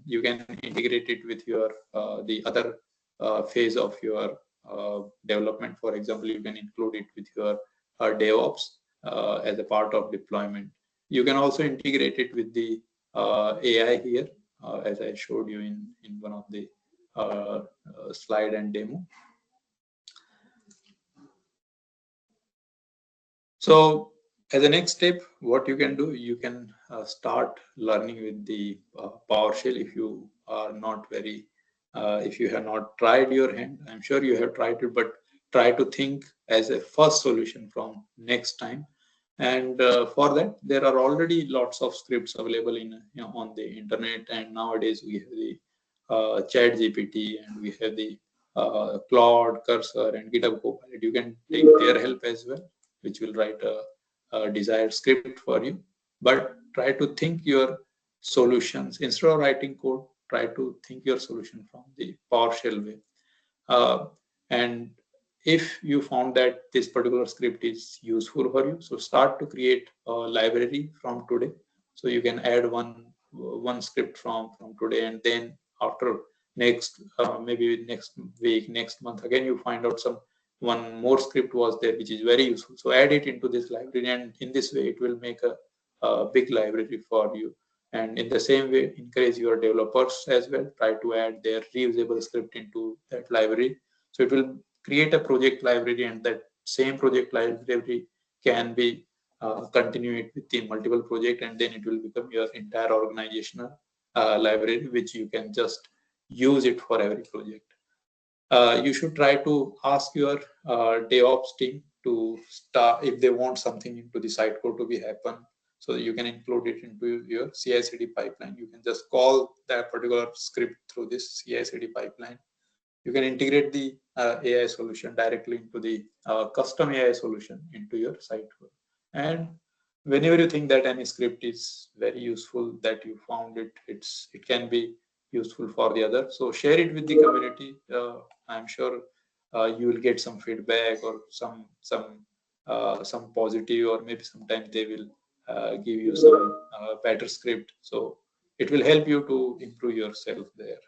you can integrate it with your the other phase of your development. For example, you can include it with your DevOps as a part of deployment. You can also integrate it with the AI here, as I showed you in one of the slide and demo. So as a next step, what you can do, you can start learning with the PowerShell. If you are not very, if you have not tried your hand, I'm sure you have tried it, but try to think as a first solution from next time. And for that, there are already lots of scripts available in on the internet. And nowadays we have the Chat GPT, and we have the Claude, Cursor, and GitHub Copilot. You can take their help as well, which will write a desired script for you. But try to think your solutions instead of writing code. Try to think your solution from the PowerShell way. And if you found that this particular script is useful for you, so start to create a library from today. So you can add one script from today, and then after next maybe next week, next month, again you find out some one more script was there which is very useful. So add it into this library, and in this way it will make a big library for you. And in the same way, encourage your developers as well. Try to add their reusable script into that library. So it will create a project library, and that same project library can be continued within multiple projects, and then it will become your entire organizational library, which you can just use it for every project. You should try to ask your DevOps team to start if they want something into the Sitecore to be happen. So you can include it into your CI/CD pipeline. You can just call that particular script through this CI/CD pipeline. You can integrate the AI solution directly into the custom AI solution into your Sitecore. And whenever you think that any script is very useful, that you found it, it can be useful for the other. So share it with the community. I'm sure you will get some feedback or some positive, or maybe sometimes they will give you some better script. So it will help you to improve yourself there.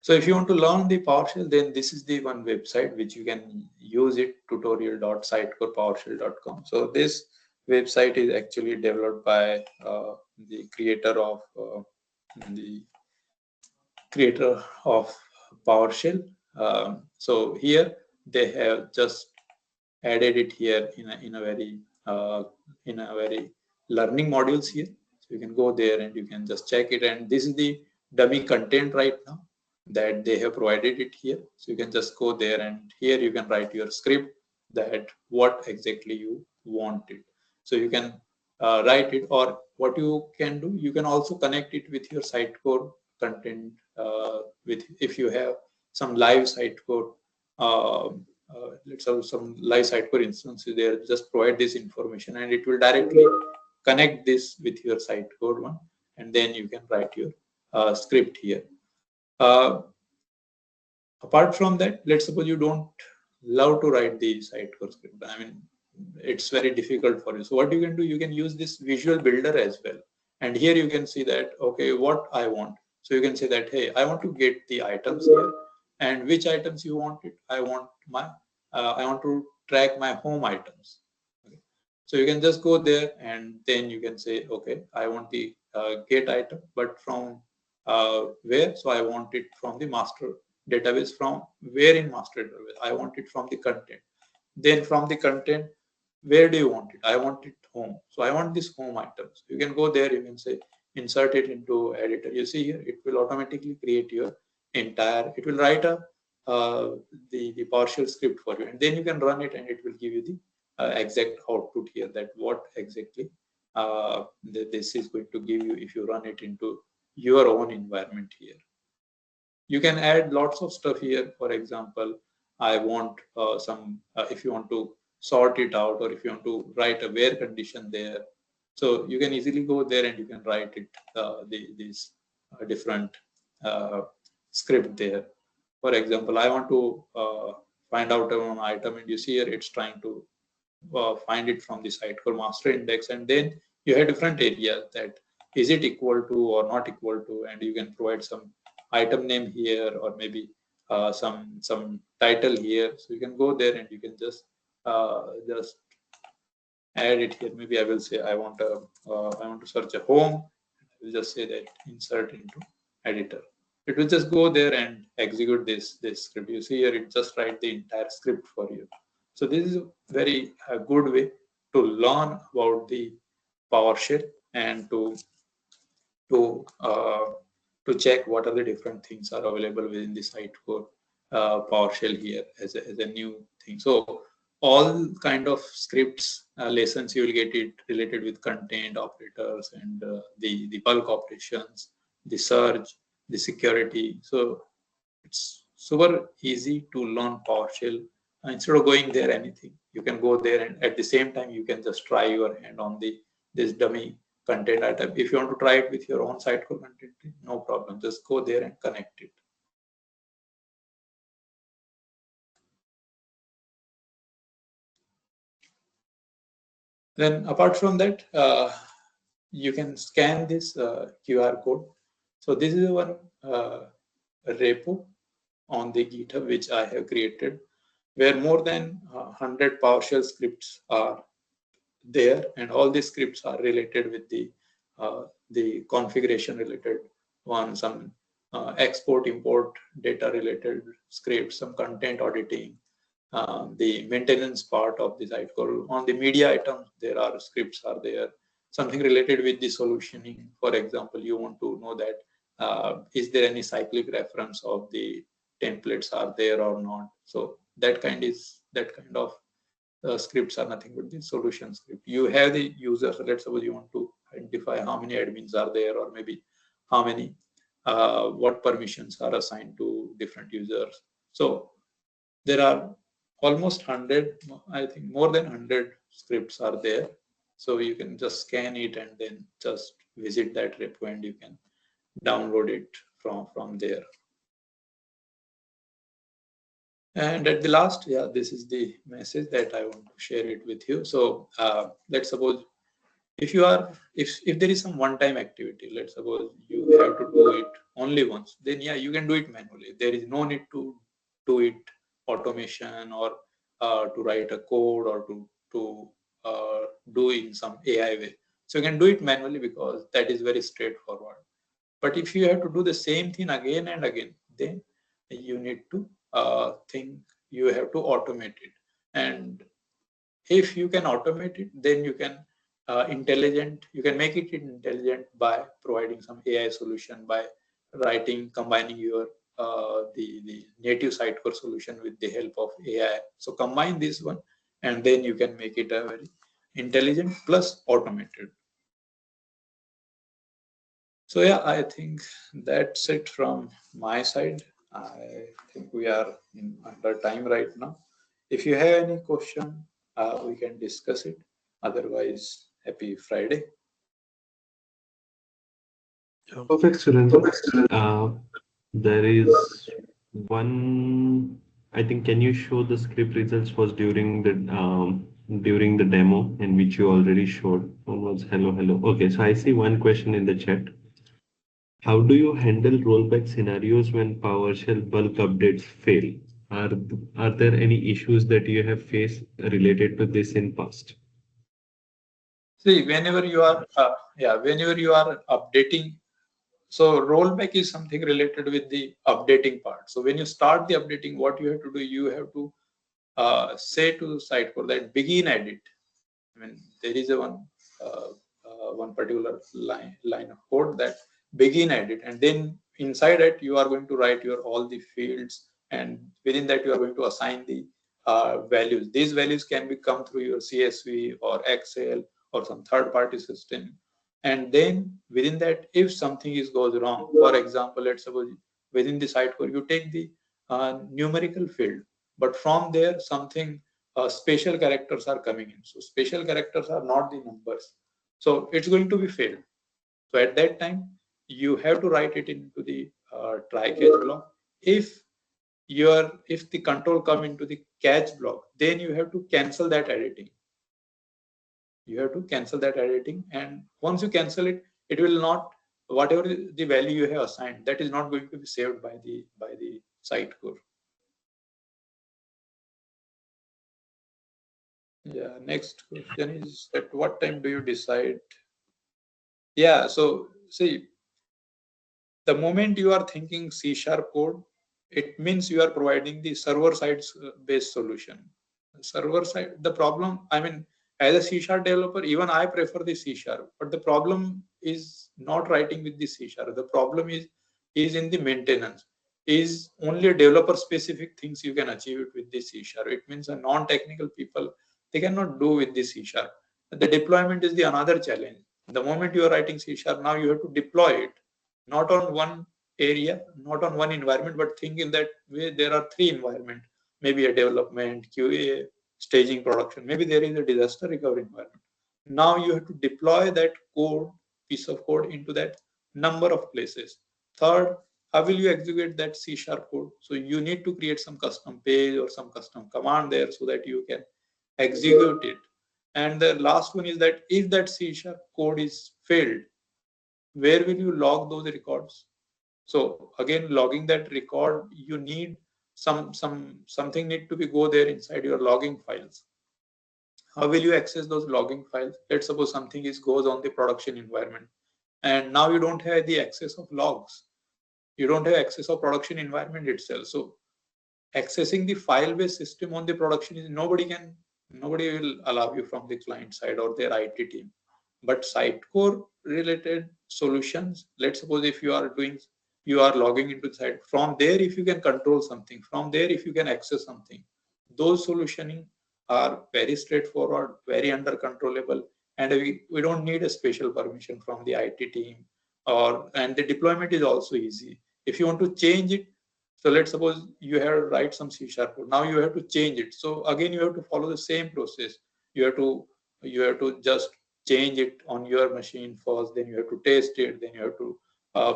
So if you want to learn the PowerShell, then this is the one website which you can use it, tutorial.sitecorepowershell.com. So this website is actually developed by the creator of PowerShell. So here they have just added it here in a very learning modules here. So you can go there and you can just check it. And this is the dummy content right now that they have provided it here. So you can just go there, and here you can write your script that what exactly you want it. So you can write it, or what you can do, you can also connect it with your Sitecore content if you have some live Sitecore, let's have some live Sitecore instances there, just provide this information and it will directly connect this with your Sitecore one, and then you can write your script here. Apart from that, let's suppose you don't love to write the Sitecore script. I mean, it's very difficult for you. So what you can do, you can use this visual builder as well. And here you can see that, okay, what I want. So you can say that, hey, I want to get the items here, and which items you want it. I want to track my home items. Okay. So you can just go there and then you can say, okay, I want the get item, but from where? So I want it from the master database. From where in master database? I want it from the content. Then from the content, where do you want it? I want it home. So I want this home items. You can go there, you can say insert it into editor. You see here, it will automatically create your entire, it will write a the PowerShell script for you, and then you can run it and it will give you the exact output here, that what exactly this is going to give you if you run it into your own environment here. You can add lots of stuff here. For example, I want if you want to sort it out, or if you want to write a where condition there, so you can easily go there and you can write it these different script there. For example, I want to find out an item, and you see here it's trying to find it from the Sitecore master index, and then you have different areas, that is it equal to or not equal to, and you can provide some item name here, or maybe some title here. So you can go there and you can just add it here. Maybe I will say I want to search a home. I will just say that insert into editor. It will just go there and execute this script. You see here, it just write the entire script for you. So this is a very good way to learn about the PowerShell and to check what are the different things are available within the Sitecore PowerShell here as a new thing. So all kind of scripts lessons you will get it related with content operators and the bulk operations, the search, the security. So it's super easy to learn PowerShell. Instead of going there anything, you can go there and at the same time you can just try your hand on this dummy content item. If you want to try it with your own Sitecore content, no problem. Just go there and connect it. Then apart from that, you can scan this QR code. So this is one repo on the GitHub which I have created, where more than 100 PowerShell scripts are there, and all these scripts are related with the configuration related one, some export import data related scripts, some content auditing, the maintenance part of the Sitecore. On the media items, there are scripts are there. Something related with the solutioning. For example, you want to know that is there any cyclic reference of the templates are there or not. So that kind of scripts are nothing but the solution script. You have the users. Let's suppose you want to identify how many admins are there, or maybe how many what permissions are assigned to different users. So there are almost 100, I think more than 100 scripts are there. So you can just scan it and then just visit that repo and you can download it from there. And at the last, yeah, this is the message that I want to share it with you. So let's suppose if there is some one-time activity, let's suppose you have to do it only once, then yeah, you can do it manually. There is no need to do it automation or to write a code or to do in some AI way. So you can do it manually because that is very straightforward. But if you have to do the same thing again and again, then you need to you have to automate it. And if you can automate it, then you can you can make it intelligent by providing some AI solution, by combining your the native Sitecore solution with the help of AI. So combine this one, and then you can make it a very intelligent plus automated. So yeah, I think that's it from my side. I think we are under time right now. If you have any question, we can discuss it. Otherwise, happy Friday. Perfect, Surendra. There is one, I think, can you show the script results was during the demo in which you already showed? One was hello, hello. Okay, so I see one question in the chat. How do you handle rollback scenarios when PowerShell bulk updates fail? Are are there any issues that you have faced related to this in past? See, whenever you are updating, so rollback is something related with the updating part. So when you start the updating, what you have to do, you have to say to Sitecore that begin edit. I mean, there is one particular line of code that begin edit, and then inside it you are going to write your all the fields, and within that you are going to assign the values. These values can be come through your CSV or Excel or some third-party system, and then within that, if something is goes wrong, for example, let's suppose within the Sitecore you take the numerical field, but from there something special characters are coming in. So special characters are not the numbers. So it's going to be failed. So at that time, you have to write it into the try catch block. If the control come into the catch block, then you have to cancel that editing. You have to cancel that editing, and once you cancel it, it will not, whatever the value you have assigned, that is not going to be saved by the Sitecore. Yeah, next question is at what time do you decide? Yeah, so see, the moment you are thinking C# code, it means you are providing the server side based solution. Server side, the problem, I mean, as a C# developer, even I prefer the C#, but the problem is not writing with the C#. The problem is in the maintenance. Is only developer specific things you can achieve it with the C#. It means a non-technical people, they cannot do with the C#. The deployment is the another challenge. The moment you are writing C#, now you have to deploy it not on one area, not on one environment, but think in that way there are three environments, maybe a development, QA, staging, production. Maybe there is a disaster recovery environment. Now you have to deploy that piece of code into that number of places. Third, how will you execute that C# code? So you need to create some custom page or some custom command there so that you can execute it. And the last one is that if that C# code is failed, where will you log those records? So again, logging that record, you need something need to be go there inside your logging files. How will you access those logging files? Let's suppose something is goes on the production environment, and now you don't have the access of logs. You don't have access of production environment itself. So accessing the file-based system on the production is nobody will allow you from the client side or their IT team. But Sitecore related solutions, let's suppose if you are logging into the site, from there if you can control something, from there if you can access something, those solutioning are very straightforward, very under controllable, and we don't need a special permission from the IT team, and the deployment is also easy. If you want to change it, so let's suppose you have to write some C# code. Now you have to change it. So again, you have to follow the same process. You have to just change it on your machine first. Then you have to test it. Then you have to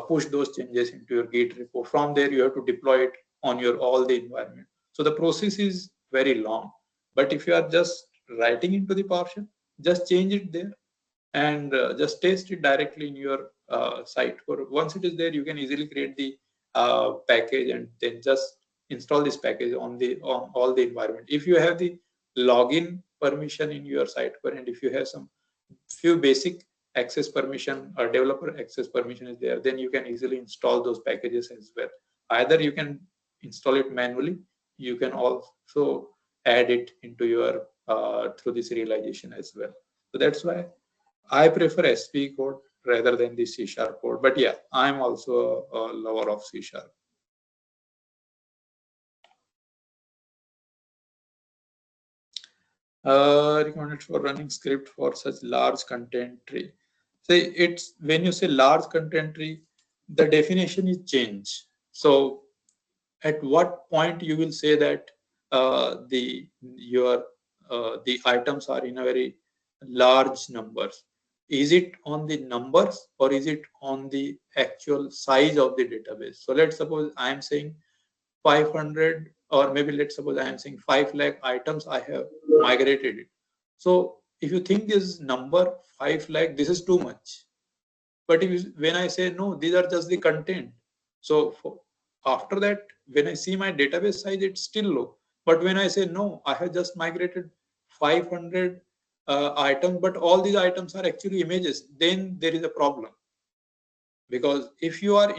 push those changes into your Git repo. From there, you have to deploy it on your all the environment. So the process is very long. But if you are just writing into the PowerShell, just change it there and just test it directly in your site. Once it is there, you can easily create the package and then just install this package on all the environment. If you have the login permission in your site, and if you have some few basic access permission or developer access permission is there, then you can easily install those packages as well. Either you can install it manually, you can also add it into your through the serialization as well. So that's why I prefer SP code rather than the C# code. But yeah, I'm also a lover of C#. Recommended for running script for such large content tree. say it's when you say large content tree, the definition is changed. So at what point you will say that the items are in a very large numbers? Is it on the numbers or is it on the actual size of the database? So let's suppose I am saying 500, or maybe let's suppose I am saying 5 lakh items I have migrated it. So if you think this number 5 lakh, this is too much. But when I say no, these are just the content. So after that, when I see my database size, it's still low. But when I say no, I have just migrated 500 items, but all these items are actually images, then there is a problem. Because if you are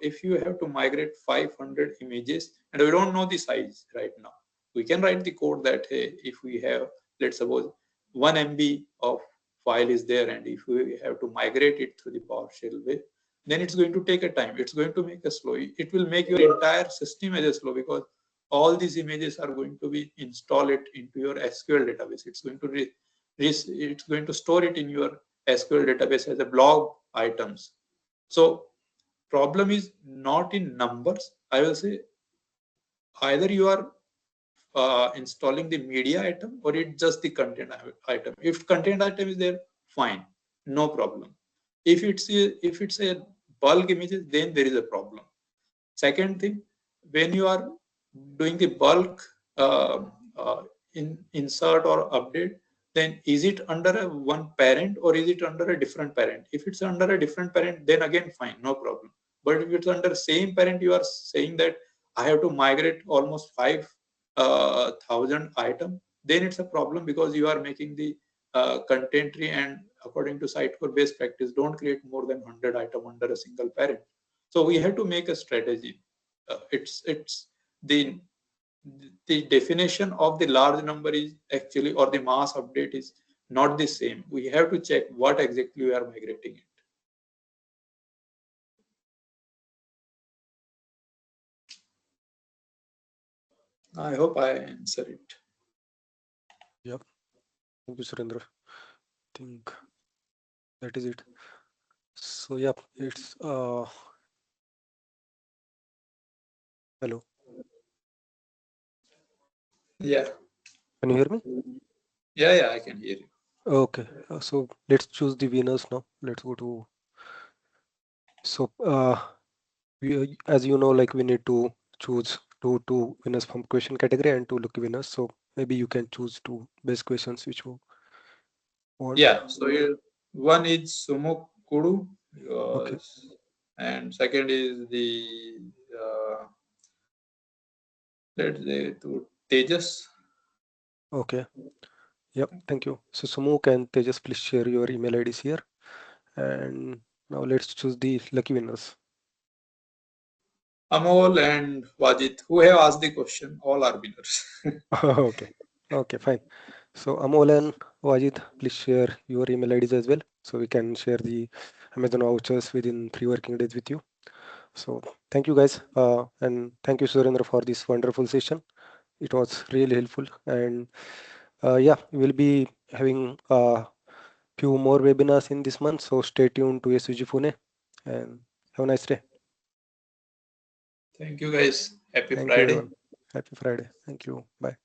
if you have to migrate 500 images and we don't know the size right now, we can write the code that, hey, if we have, let's suppose 1 MB of file is there, and if we have to migrate it through the PowerShell way, then it's going to take a time. It's going to make a slow. It will make your entire system as a slow, because all these images are going to be installed into your SQL database. It's going to it's going to store it in your SQL database as a blob items. So problem is not in numbers. I will say either you are installing the media item or it's just the content item. If content item is there, fine, no problem. If it's a bulk images, then there is a problem. Second thing, when you are doing the bulk insert or update, then is it under a one parent or is it under a different parent? If it's under a different parent, then again fine, no problem. But if it's under same parent, you are saying that I have to migrate almost 5,000 item, then it's a problem, because you are making the content tree, and according to Sitecore best practice, don't create more than 100 item under a single parent. So we have to make a strategy. It's the definition of the large number is actually, or the mass update is not the same. We have to check what exactly we are migrating it. I hope I answer it. Yep. Thank you, Surendra. Think that is it. So yeah, it's hello. Yeah. Can you hear me? Yeah, I can hear you. Okay. So let's choose the winners now. Let's go to. So we, as you know, like we need to choose two winners from question category and two lucky winners. So maybe you can choose two best questions which you want. Yeah. So one is Sumuk Kudu, Okay. and second is the uh, let's say to Tejas. Okay. Yep. Thank you. So Sumuk and Tejas, please share your email IDs here. And now let's choose the lucky winners. Amol and Wajid, who have asked the question, all are winners. Okay. Okay, fine. So Amol and Wajid, please share your email IDs as well, so we can share the Amazon vouchers within 3 working days with you. So thank you guys, and thank you Surendra for this wonderful session. It was really helpful, and yeah, we'll be having a few more webinars in this month. So stay tuned to SUG Pune, and have a nice day. Thank you guys. Happy Thank you Friday. everyone. Happy Friday. Thank you. Bye.